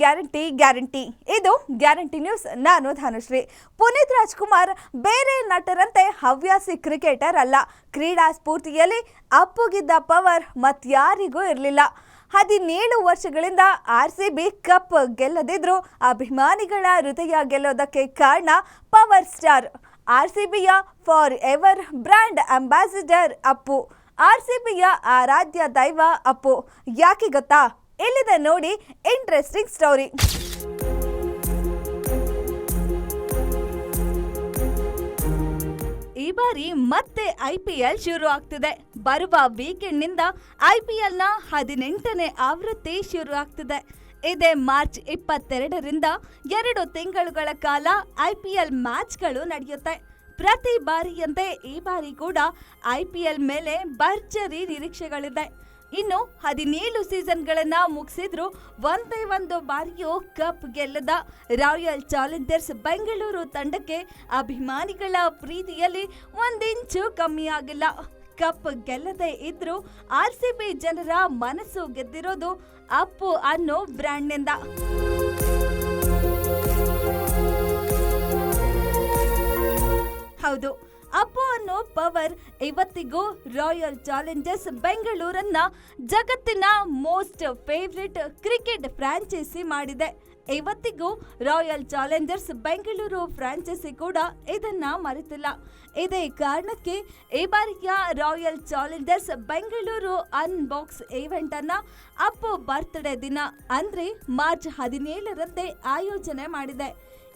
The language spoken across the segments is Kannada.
Guarantee guarantee. ಇದು ಗ್ಯಾರಂಟಿ ನ್ಯೂಸ್. ನಾನು ಧನುಶ್ರೀ. ಪುನೀತ್ ರಾಜ್ಕುಮಾರ್ ಬೇರೆ ನಟರಂತೆ ಹವ್ಯಾಸಿ ಕ್ರಿಕೆಟರ್ ಅಲ್ಲ. ಕ್ರೀಡಾ ಸ್ಫೂರ್ತಿಯಲ್ಲಿ ಅಪ್ಪುಗಿದ್ದ ಪವರ್ ಮತ್ಯಾರಿಗೂ ಇರಲಿಲ್ಲ. 17 ವರ್ಷಗಳಿಂದ RCB ಕಪ್ ಗೆಲ್ಲದಿದ್ರು ಅಭಿಮಾನಿಗಳ ಹೃದಯ ಗೆಲ್ಲೋದಕ್ಕೆ ಕಾರಣ ಪವರ್ ಸ್ಟಾರ್, RCBಯ forever brand ambassador Appu. RCBಯ ಆರಾಧ್ಯ ದೈವ ಅಪ್ಪು. ಯಾಕೆ ಗೊತ್ತಾ? ಇಲ್ಲಿದೆ ನೋಡಿ ಇಂಟ್ರೆಸ್ಟಿಂಗ್ ಸ್ಟೋರಿ. ಈ ಬಾರಿ ಮತ್ತೆ IPL ಶುರು ಆಗ್ತಿದೆ. ಬರುವ ವೀಕೆಂಡ್ನಿಂದ IPLನ 18ನೇ ಆವೃತ್ತಿ ಶುರು ಆಗ್ತಿದೆ. ಇದೇ ಮಾರ್ಚ್ 22ರಿಂದ 2 ತಿಂಗಳುಗಳ ಕಾಲ IPL ಮ್ಯಾಚ್ಗಳು ನಡೆಯುತ್ತೆ. ಪ್ರತಿ ಬಾರಿಯಂತೆ ಈ ಬಾರಿ ಕೂಡ IPL ಮೇಲೆ ಭರ್ಜರಿ ನಿರೀಕ್ಷೆಗಳಿದೆ. ಇನ್ನು 17 ಸೀಸನ್ಗಳನ್ನ ಮುಗಿಸಿದ್ರು ಒಂದೇ ಒಂದು ಬಾರಿಯೂ ಕಪ್ ಗೆಲ್ಲದ ರಾಯಲ್ ಚಾಲೆಂಜರ್ಸ್ ಬೆಂಗಳೂರು ತಂಡಕ್ಕೆ ಅಭಿಮಾನಿಗಳ ಪ್ರೀತಿಯಲ್ಲಿ ಒಂದಿಂಚು ಕಮ್ಮಿ ಆಗಿಲ್ಲ. ಕಪ್ ಗೆಲ್ಲದೆ ಇದ್ರೂ RCB ಜನರ ಮನಸ್ಸು ಗೆದ್ದಿರೋದು ಅಪ್ಪು ಅನ್ನೋ ಬ್ರ್ಯಾಂಡ್ನಿಂದ. ಹೌದು, ಅಪ್ಪು ಅನ್ನೋ ಪವರ್ ಇವತ್ತಿಗೂ ರಾಯಲ್ ಚಾಲೆಂಜರ್ಸ್ ಬೆಂಗಳೂರನ್ನ ಜಗತ್ತಿನ ಮೋಸ್ಟ್ ಫೇವರಿಟ್ ಕ್ರಿಕೆಟ್ ಫ್ರಾಂಚೈಸಿ ಮಾಡಿದೆ. ಇವತ್ತಿಗೂ ರಾಯಲ್ ಚಾಲೆಂಜರ್ಸ್ ಬೆಂಗಳೂರು ಫ್ರಾಂಚೈಸಿ ಕೂಡ ಇದನ್ನ ಮರೆತಿಲ್ಲ. ಇದೇ ಕಾರಣಕ್ಕೆ ಈ ಬಾರಿಯ royal Challengers Bengaluru unbox event ಅನ್ನ ಅಪ್ಪು ಬರ್ತ್ಡೇ ದಿನ ಅಂದ್ರೆ ಮಾರ್ಚ್ 17ರಂದೇ ಆಯೋಜನೆ ಮಾಡಿದೆ.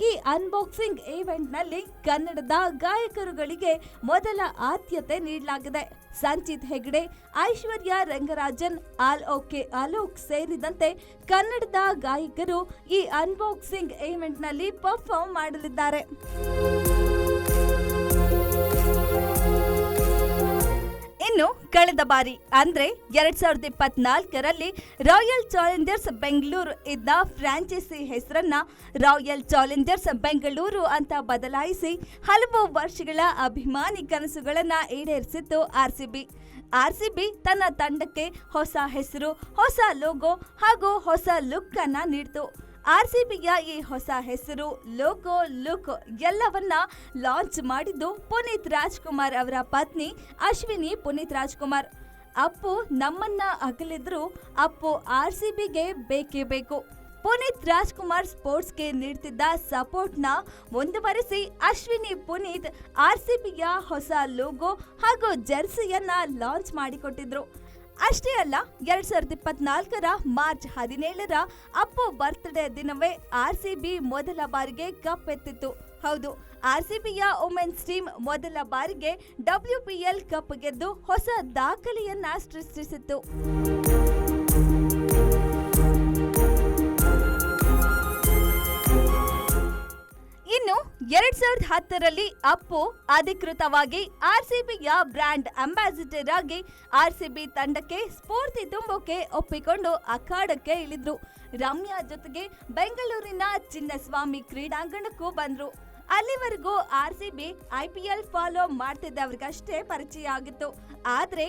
ಈ ಅನ್ಬಾಕ್ಸಿಂಗ್ ಈವೆಂಟ್ ನಲ್ಲಿ ಕನ್ನಡದ ಗಾಯಕರುಗಳಿಗೆ ಮೊದಲ ಆದ್ಯತೆ ನೀಡಲಾಗಿದೆ. ಸಂಚಿತ್ ಹೆಗ್ಡೆ, ಐಶ್ವರ್ಯ ರಂಗರಾಜನ್, ಅಲೋಕ್ ಸೇರಿದಂತೆ ಕನ್ನಡದ ಗಾಯಕರು ಈ ಅನ್ಬಾಕ್ಸಿಂಗ್ ಈವೆಂಟ್ ನಲ್ಲಿ ಪರ್ಫಾರ್ಮ್ ಮಾಡಲಿದ್ದಾರೆ. ಇನ್ನು ಕಳೆದ ಬಾರಿ ಅಂದ್ರೆ 2024ರಲ್ಲಿ ರಾಯಲ್ ಚಾಲೆಂಜರ್ಸ್ ಬೆಂಗಳೂರು ಇದ್ದ ಫ್ರಾಂಚೈಸಿ ಹೆಸರನ್ನ ರಾಯಲ್ ಚಾಲೆಂಜರ್ಸ್ ಬೆಂಗಳೂರು ಅಂತ ಬದಲಾಯಿಸಿ ಹಲವು ವರ್ಷಗಳ ಅಭಿಮಾನಿ ಕನಸುಗಳನ್ನ ಈಡೇರಿಸಿತ್ತು RCB ತನ್ನ ತಂಡಕ್ಕೆ ಹೊಸ ಹೆಸರು, ಹೊಸ ಲೋಗೋ ಹಾಗೂ ಹೊಸ ಲುಕ್ ಅನ್ನ ನೀಡಿತು. RCBಯ ಈ ಹೊಸ ಹೆಸರು, ಲೋಗೋ, ಲುಕ್ ಎಲ್ಲವನ್ನ ಲಾಂಚ್ ಮಾಡಿದ್ದು ಪುನೀತ್ ರಾಜ್ಕುಮಾರ್ ಅವರ ಪತ್ನಿ ಅಶ್ವಿನಿ ಪುನೀತ್ ರಾಜ್ಕುಮಾರ್. ಅಪ್ಪು ನಮ್ಮನ್ನ ಅಗಲಿದ್ರು ಅಪ್ಪು RCBಗೆ ಬೇಕೇ ಬೇಕು. ಪುನೀತ್ ರಾಜ್ಕುಮಾರ್ ಸ್ಪೋರ್ಟ್ಸ್ಗೆ ನೀಡ್ತಿದ್ದ ಸಪೋರ್ಟ್ನ ಮುಂದುವರಿಸಿ ಅಶ್ವಿನಿ ಪುನೀತ್ RCBಯ ಹೊಸ ಲೋಗೋ ಹಾಗೂ ಜೆರ್ಸಿಯನ್ನ ಲಾಂಚ್ ಮಾಡಿಕೊಟ್ಟಿದ್ರು. ಅಷ್ಟೇ ಅಲ್ಲ, 2024ರ ಮಾರ್ಚ್ 17ರ ಅಪ್ಪು ಬರ್ತ್ಡೇ ದಿನವೇ RCB ಮೊದಲ ಬಾರಿಗೆ ಕಪ್ ಎತ್ತಿತ್ತು. ಹೌದು, RCBಯ ವುಮೆನ್ಸ್ ಟೀಮ್ ಮೊದಲ ಬಾರಿಗೆ WPL ಕಪ್ ಗೆದ್ದು ಹೊಸ ದಾಖಲೆಯನ್ನ ಸೃಷ್ಟಿಸಿತ್ತು. ಇನ್ನು 2010ರಲ್ಲಿ ಅಪ್ಪು ಅಧಿಕೃತವಾಗಿ RCBಯ ಬ್ರ್ಯಾಂಡ್ ಅಂಬಾಸಿಡರ್ ಆಗಿ RCB ತಂಡಕ್ಕೆ ಸ್ಫೂರ್ತಿ ತುಂಬೋಕೆ ಒಪ್ಪಿಕೊಂಡು ಅಖಾಡಕ್ಕೆ ಇಳಿದ್ರು. ರಮ್ಯಾ ಜೊತೆಗೆ ಬೆಂಗಳೂರಿನ ಚಿನ್ನಸ್ವಾಮಿ ಕ್ರೀಡಾಂಗಣಕ್ಕೂ ಬಂದ್ರು. ಅಲ್ಲಿವರೆಗೂ RCB IPL ಫಾಲೋ ಮಾಡ್ತಿದ್ದವ್ರಿಗಷ್ಟೇ ಪರಿಚಯ ಆಗಿತ್ತು. ಆದ್ರೆ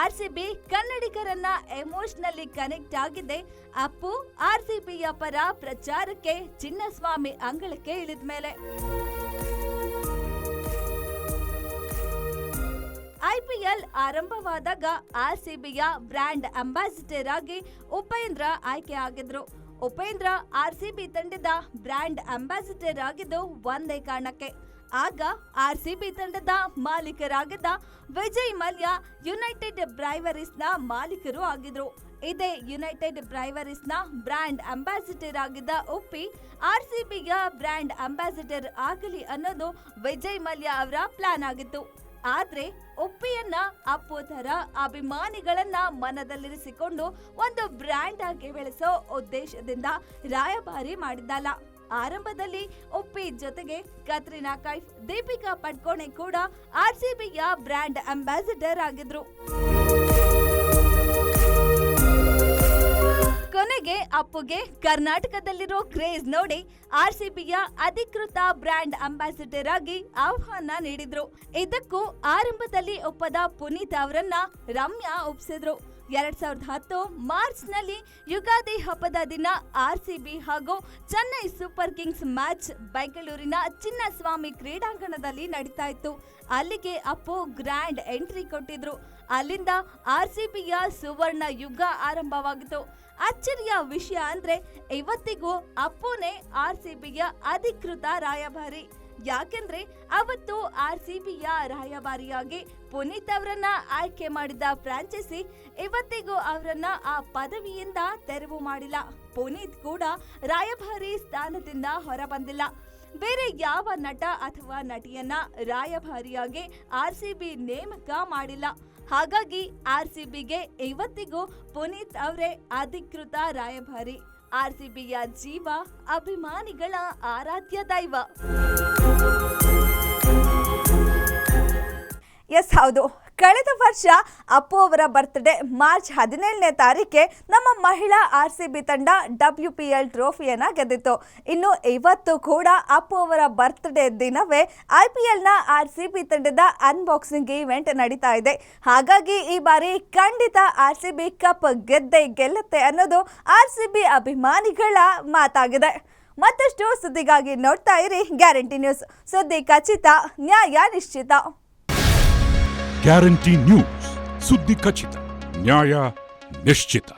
RCB ಕನ್ನಡಿಗರನ್ನ ಎಮೋಷನಲಿ ಕನೆಕ್ಟ್ ಆಗಿದೆ ಅಪ್ಪು RCBಯ ಪರ ಪ್ರಚಾರಕ್ಕೆ ಚಿನ್ನಸ್ವಾಮಿ ಅಂಗಳಕ್ಕೆ ಇಳಿದ ಮೇಲೆ. IPL ಆರಂಭವಾದಾಗ RCBಯ ಬ್ರ್ಯಾಂಡ್ ಅಂಬಾಸಿಡರ್ ಆಗಿ ಉಪೇಂದ್ರ ಆಯ್ಕೆ ಆಗಿದ್ರು. ಉಪೇಂದ್ರ RCB ತಂಡದ ಬ್ರ್ಯಾಂಡ್ ಅಂಬಾಸಿಡರ್ ಆಗಿದ್ದು ಒಂದೇ ಕಾರಣಕ್ಕೆ. ಆಗ RCB ತಂಡದ ಮಾಲೀಕರಾಗಿದ್ದ ವಿಜಯ್ ಮಲ್ಯ ಯುನೈಟೆಡ್ ಬ್ರೈವರೀಸ್ನ ಮಾಲೀಕರು ಆಗಿದ್ರು. ಇದೇ ಯುನೈಟೆಡ್ ಬ್ರೈವರೀಸ್ನ ಬ್ರ್ಯಾಂಡ್ ಅಂಬಾಸಿಡರ್ ಆಗಿದ್ದ ಉಪ್ಪಿ RCBಯ ಬ್ರ್ಯಾಂಡ್ ಅಂಬಾಸಿಡರ್ ಆಗಲಿ ಅನ್ನೋದು ವಿಜಯ್ ಮಲ್ಯ ಅವರ ಪ್ಲಾನ್ ಆಗಿತ್ತು. ಆದ್ರೆ ಉಪ್ಪಿಯನ್ನ ಅಪ್ಪು ತರ ಅಭಿಮಾನಿಗಳನ್ನ ಮನದಲ್ಲಿರಿಸಿಕೊಂಡು ಒಂದು ಬ್ರ್ಯಾಂಡ್ ಆಗಿ ಬೆಳೆಸೋ ಉದ್ದೇಶದಿಂದ ರಾಯಭಾರಿ ಮಾಡಿದ್ದಲ್ಲ. ಆರಂಭದಲ್ಲಿ ಉಪ್ಪಿ ಜೊತೆಗೆ ಕತ್ರಿನಾ ಕೈಫ್, ದೀಪಿಕಾ ಪಡ್ಕೋಣೆ ಕೂಡ RCBಯ ಬ್ರ್ಯಾಂಡ್ ಅಂಬಾಸಿಡರ್ ಆಗಿದ್ರು. ಕೊನೆಗೆ ಅಪ್ಪುಗೆ ಕರ್ನಾಟಕದಲ್ಲಿರೋ ಕ್ರೇಜ್ ನೋಡಿ RCBಯ ಅಧಿಕೃತ ಬ್ರ್ಯಾಂಡ್ ಅಂಬಾಸಿಡರ್ ಆಗಿ ಆಹ್ವಾನ ನೀಡಿದ್ರು. ಇದಕ್ಕೂ ಆರಂಭದಲ್ಲಿ ಒಪ್ಪದ ಪುನೀತ್ ಅವರನ್ನ ರಮ್ಯಾ ಒಪ್ಸಿದ್ರು. 2010 ಮಾರ್ಚ್ನಲ್ಲಿ ಯುಗಾದಿ ಹಬ್ಬದ ದಿನ ಆರ್ಸಿಬಿ ಹಾಗೂ ಚೆನ್ನೈ ಸೂಪರ್ ಕಿಂಗ್ಸ್ ಮ್ಯಾಚ್ ಬೆಂಗಳೂರಿನ ಚಿನ್ನಸ್ವಾಮಿ ಕ್ರೀಡಾಂಗಣದಲ್ಲಿ ನಡೀತಾ ಇತ್ತು. ಅಲ್ಲಿಗೆ ಅಪ್ಪು ಗ್ರ್ಯಾಂಡ್ ಎಂಟ್ರಿ ಕೊಟ್ಟಿದ್ರು. ಅಲ್ಲಿಂದ ಆರ್ಸಿಬಿಯ ಸುವರ್ಣ ಯುಗ ಆರಂಭವಾಗಿತ್ತು. ಅಚ್ಚರಿಯ ವಿಷಯ ಅಂದ್ರೆ ಇವತ್ತಿಗೂ ಅಪ್ಪುನೇ ಆರ್ಸಿಬಿಯ ಅಧಿಕೃತ ರಾಯಭಾರಿ. ಯಾಕೆಂದ್ರೆ ಅವತ್ತು ಆರ್ಸಿಬಿಯ ರಾಯಭಾರಿಯಾಗಿ ಪುನೀತ್ ಅವರನ್ನ ಆಯ್ಕೆ ಮಾಡಿದ ಫ್ರಾಂಚೈಸಿ ಇವತ್ತಿಗೂ ಅವರನ್ನ ಆ ಪದವಿಯಿಂದ ತೆರವು ಮಾಡಿಲ್ಲ. ಪುನೀತ್ ಕೂಡ ರಾಯಭಾರಿ ಸ್ಥಾನದಿಂದ ಹೊರಬಂದಿಲ್ಲ. ಬೇರೆ ಯಾವ ನಟ ಅಥವಾ ನಟಿಯನ್ನ ರಾಯಭಾರಿಯಾಗಿ ಆರ್ಸಿಬಿ ನೇಮಕ ಮಾಡಿಲ್ಲ. ಹಾಗಾಗಿ ಆರ್ಸಿಬಿಗೆ ಇವತ್ತಿಗೂ ಪುನೀತ್ ಅವರೇ ಅಧಿಕೃತ ರಾಯಭಾರಿ. ಆರ್ಸಿಬಿಯ ಜೀವ, ಅಭಿಮಾನಿಗಳ ಆರಾಧ್ಯ ದೈವ. ಎಸ್ ಹೌದು, ಕಳೆದ ವರ್ಷ ಅಪ್ಪು ಅವರ ಬರ್ತ್ಡೇ ಮಾರ್ಚ್ 17ನೇ ತಾರೀಕೆ ನಮ್ಮ ಮಹಿಳಾ ಆರ್ಸಿಬಿ ತಂಡ WPL ಟ್ರೋಫಿಯನ್ನ ಗೆದ್ದಿತ್ತು. ಇನ್ನು ಇವತ್ತು ಕೂಡ ಅಪ್ಪು ಅವರ ಬರ್ತ್ಡೇ ದಿನವೇ IPLನ ಆರ್ಸಿಬಿ ತಂಡದ ಅನ್ಬಾಕ್ಸಿಂಗ್ ಇವೆಂಟ್ ನಡೀತಾ ಇದೆ. ಹಾಗಾಗಿ ಈ ಬಾರಿ ಖಂಡಿತ ಆರ್ಸಿಬಿ ಕಪ್ ಗೆದ್ದೇ ಗೆಲ್ಲುತ್ತೆ ಅನ್ನೋದು ಆರ್ಸಿಬಿ ಅಭಿಮಾನಿಗಳ ಮಾತಾಗಿದೆ. ಮತ್ತಷ್ಟು ಸುದ್ದಿಗಾಗಿ ನೋಡ್ತಾ ಇರಿ ಗ್ಯಾರಂಟಿ ನ್ಯೂಸ್. ಸುದ್ದಿ ಖಚಿತ, ನ್ಯಾಯ ನಿಶ್ಚಿತ. ಗ್ಯಾರಂಟಿ ನ್ಯೂಸ್, ಸುದ್ದಿ ಖಚಿತ, ನ್ಯಾಯ ನಿಶ್ಚಿತ.